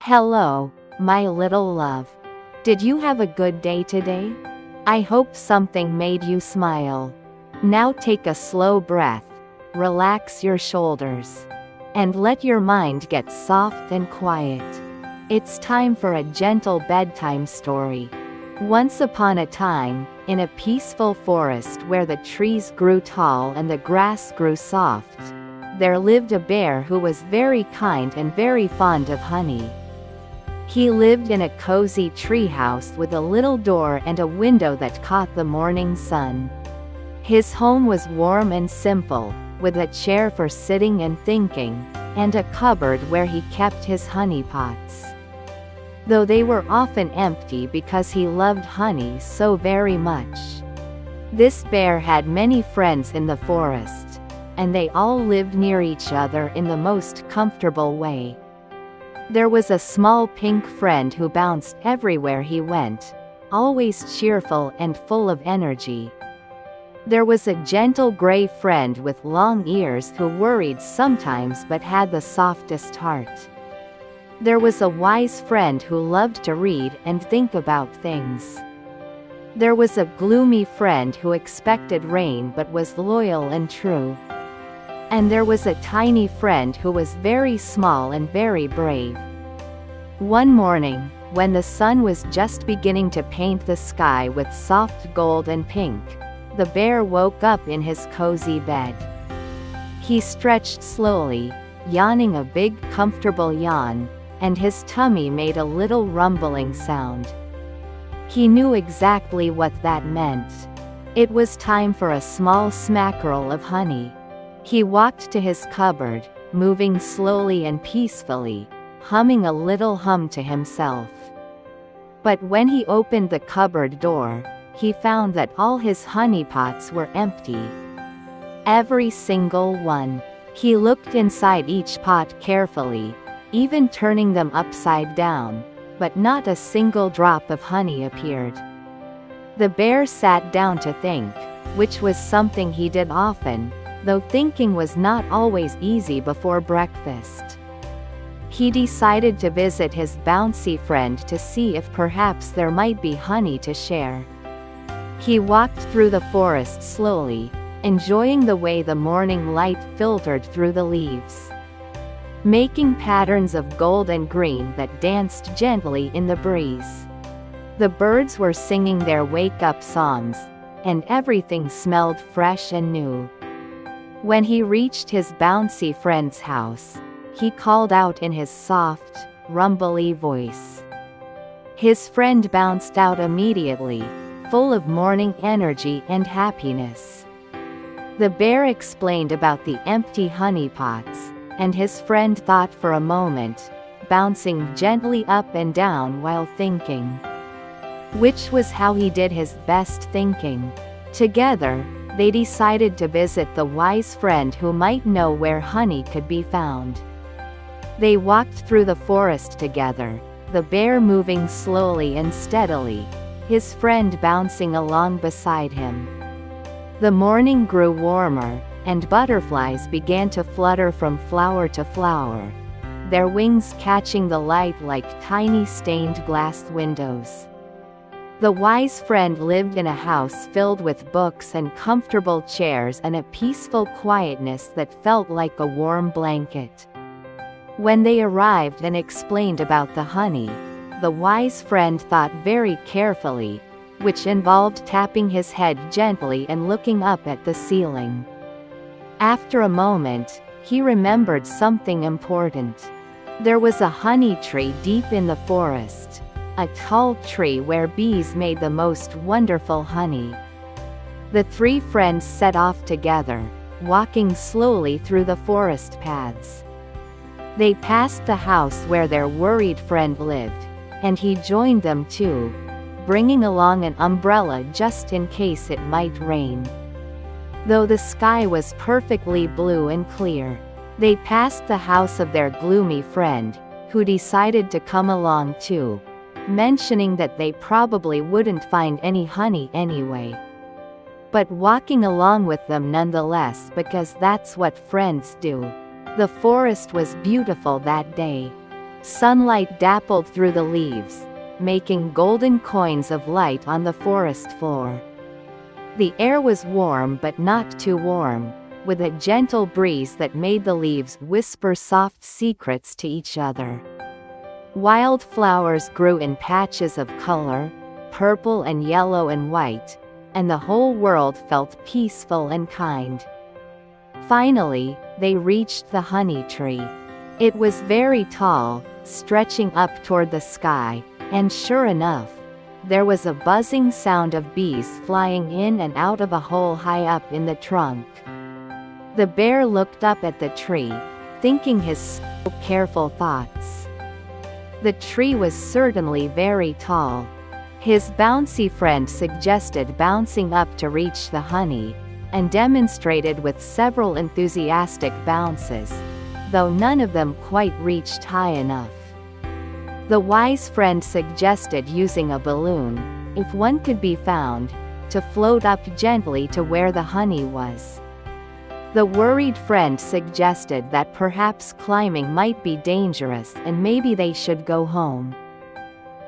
Hello, my little love. Did you have a good day today? I hope something made you smile. Now take a slow breath, relax your shoulders, and let your mind get soft and quiet. It's time for a gentle bedtime story. Once upon a time, in a peaceful forest where the trees grew tall and the grass grew soft, there lived a bear who was very kind and very fond of honey. He lived in a cozy treehouse with a little door and a window that caught the morning sun. His home was warm and simple, with a chair for sitting and thinking, and a cupboard where he kept his honey pots. Though they were often empty because he loved honey so very much. This bear had many friends in the forest, and they all lived near each other in the most comfortable way. There was a small pink friend who bounced everywhere he went, always cheerful and full of energy. There was a gentle gray friend with long ears who worried sometimes but had the softest heart. There was a wise friend who loved to read and think about things. There was a gloomy friend who expected rain but was loyal and true. And there was a tiny friend who was very small and very brave. One morning, when the sun was just beginning to paint the sky with soft gold and pink, the bear woke up in his cozy bed. He stretched slowly, yawning a big comfortable yawn, and his tummy made a little rumbling sound. He knew exactly what that meant. It was time for a small smackerel of honey. He walked to his cupboard, moving slowly and peacefully, humming a little hum to himself. But when he opened the cupboard door, he found that all his honey pots were empty. Every single one. He looked inside each pot carefully, even turning them upside down, but not a single drop of honey appeared. The bear sat down to think, which was something he did often, though thinking was not always easy before breakfast. He decided to visit his bouncy friend to see if perhaps there might be honey to share. He walked through the forest slowly, enjoying the way the morning light filtered through the leaves, making patterns of gold and green that danced gently in the breeze. The birds were singing their wake-up songs, and everything smelled fresh and new. When he reached his bouncy friend's house, he called out in his soft, rumbly voice. His friend bounced out immediately, full of morning energy and happiness. The bear explained about the empty honey pots, and his friend thought for a moment, bouncing gently up and down while thinking. Which was how he did his best thinking. Together, they decided to visit the wise friend who might know where honey could be found. They walked through the forest together, the bear moving slowly and steadily, his friend bouncing along beside him. The morning grew warmer, and butterflies began to flutter from flower to flower, their wings catching the light like tiny stained glass windows. The wise friend lived in a house filled with books and comfortable chairs and a peaceful quietness that felt like a warm blanket. When they arrived and explained about the honey, the wise friend thought very carefully, which involved tapping his head gently and looking up at the ceiling. After a moment, he remembered something important. There was a honey tree deep in the forest, a tall tree where bees made the most wonderful honey. The three friends set off together, walking slowly through the forest paths. They passed the house where their worried friend lived, and he joined them too, bringing along an umbrella just in case it might rain. Though the sky was perfectly blue and clear, they passed the house of their gloomy friend, who decided to come along too, mentioning that they probably wouldn't find any honey anyway. But walking along with them nonetheless because that's what friends do. The forest was beautiful that day. Sunlight dappled through the leaves, making golden coins of light on the forest floor. The air was warm but not too warm, with a gentle breeze that made the leaves whisper soft secrets to each other. Wild flowers grew in patches of color, purple and yellow and white, and the whole world felt peaceful and kind. Finally, they reached the honey tree. It was very tall, stretching up toward the sky, and sure enough, there was a buzzing sound of bees flying in and out of a hole high up in the trunk. The bear looked up at the tree, thinking his so careful thoughts. The tree was certainly very tall. His bouncy friend suggested bouncing up to reach the honey, and demonstrated with several enthusiastic bounces, though none of them quite reached high enough. The wise friend suggested using a balloon, if one could be found, to float up gently to where the honey was. The worried friend suggested that perhaps climbing might be dangerous and maybe they should go home.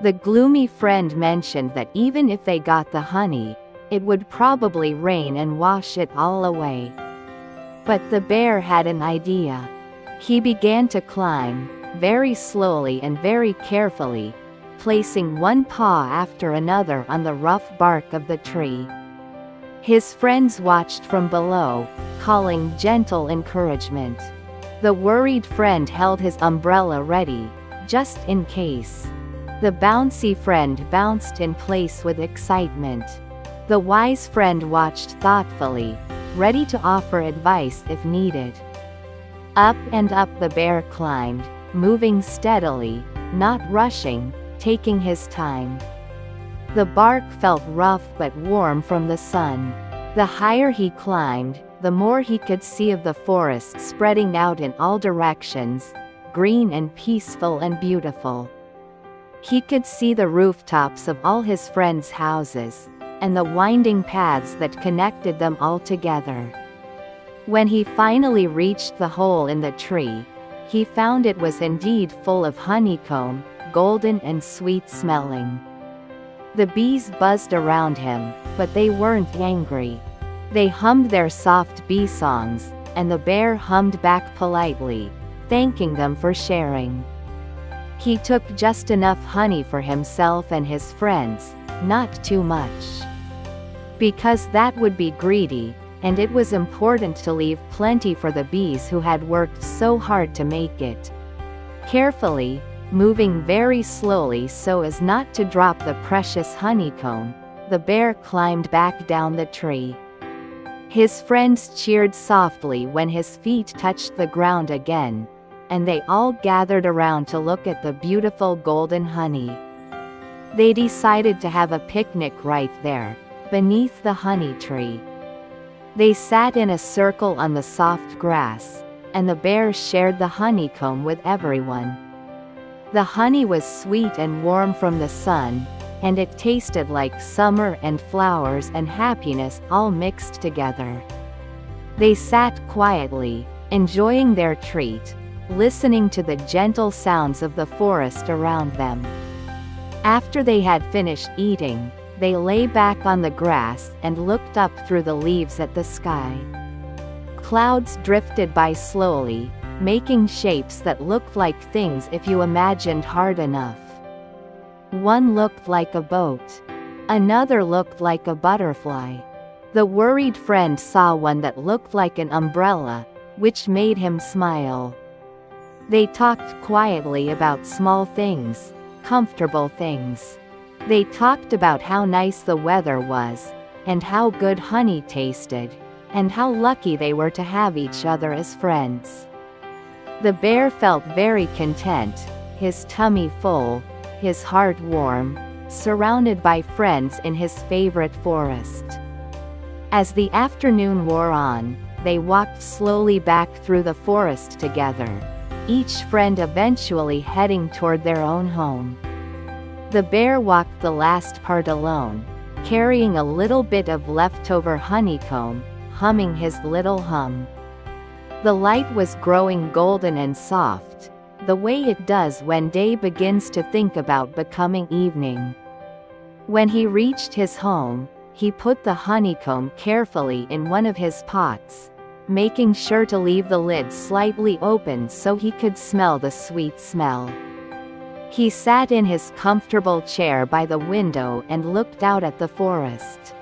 The gloomy friend mentioned that even if they got the honey, it would probably rain and wash it all away. But the bear had an idea. He began to climb, very slowly and very carefully, placing one paw after another on the rough bark of the tree. His friends watched from below, calling gentle encouragement. The worried friend held his umbrella ready, just in case. The bouncy friend bounced in place with excitement. The wise friend watched thoughtfully, ready to offer advice if needed. Up and up the bear climbed, moving steadily, not rushing, taking his time. The bark felt rough but warm from the sun. The higher he climbed, the more he could see of the forest spreading out in all directions, green and peaceful and beautiful. He could see the rooftops of all his friends' houses, and the winding paths that connected them all together. When he finally reached the hole in the tree, he found it was indeed full of honeycomb, golden and sweet-smelling. The bees buzzed around him, but they weren't angry. They hummed their soft bee songs, and the bear hummed back politely, thanking them for sharing. He took just enough honey for himself and his friends, not too much. Because that would be greedy, and it was important to leave plenty for the bees who had worked so hard to make it. Carefully, moving very slowly so as not to drop the precious honeycomb, the bear climbed back down the tree. His friends cheered softly when his feet touched the ground again, and they all gathered around to look at the beautiful golden honey. They decided to have a picnic right there, beneath the honey tree. They sat in a circle on the soft grass, and the bear shared the honeycomb with everyone. The honey was sweet and warm from the sun, and it tasted like summer and flowers and happiness all mixed together. They sat quietly, enjoying their treat, listening to the gentle sounds of the forest around them. After they had finished eating, they lay back on the grass and looked up through the leaves at the sky. Clouds drifted by slowly, making shapes that looked like things if you imagined hard enough. One looked like a boat. Another looked like a butterfly. The worried friend saw one that looked like an umbrella, which made him smile. They talked quietly about small things, comfortable things. They talked about how nice the weather was, and how good honey tasted, and how lucky they were to have each other as friends. The bear felt very content, his tummy full, his heart warm, surrounded by friends in his favorite forest. As the afternoon wore on, they walked slowly back through the forest together, each friend eventually heading toward their own home. The bear walked the last part alone, carrying a little bit of leftover honeycomb, humming his little hum. The light was growing golden and soft, the way it does when day begins to think about becoming evening. When he reached his home, he put the honeycomb carefully in one of his pots, making sure to leave the lid slightly open so he could smell the sweet smell. He sat in his comfortable chair by the window and looked out at the forest.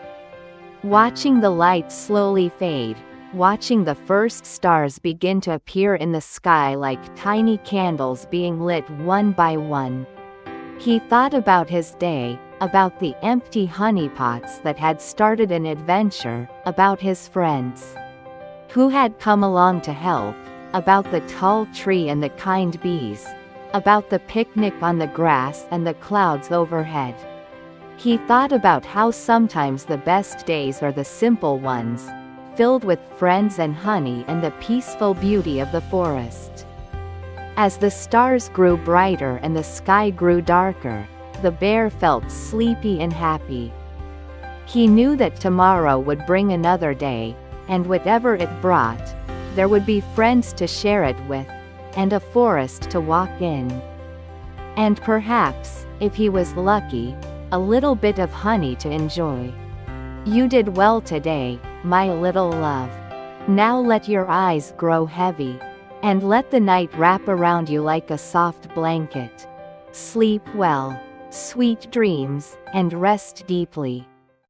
Watching the light slowly fade, watching the first stars begin to appear in the sky like tiny candles being lit one by one. He thought about his day, about the empty honeypots that had started an adventure, about his friends who had come along to help, about the tall tree and the kind bees, about the picnic on the grass and the clouds overhead. He thought about how sometimes the best days are the simple ones, filled with friends and honey and the peaceful beauty of the forest. As the stars grew brighter and the sky grew darker, the bear felt sleepy and happy. He knew that tomorrow would bring another day, and whatever it brought, there would be friends to share it with, and a forest to walk in. And perhaps, if he was lucky, a little bit of honey to enjoy. You did well today, my little love. Now let your eyes grow heavy, and let the night wrap around you like a soft blanket. Sleep well, sweet dreams, and rest deeply.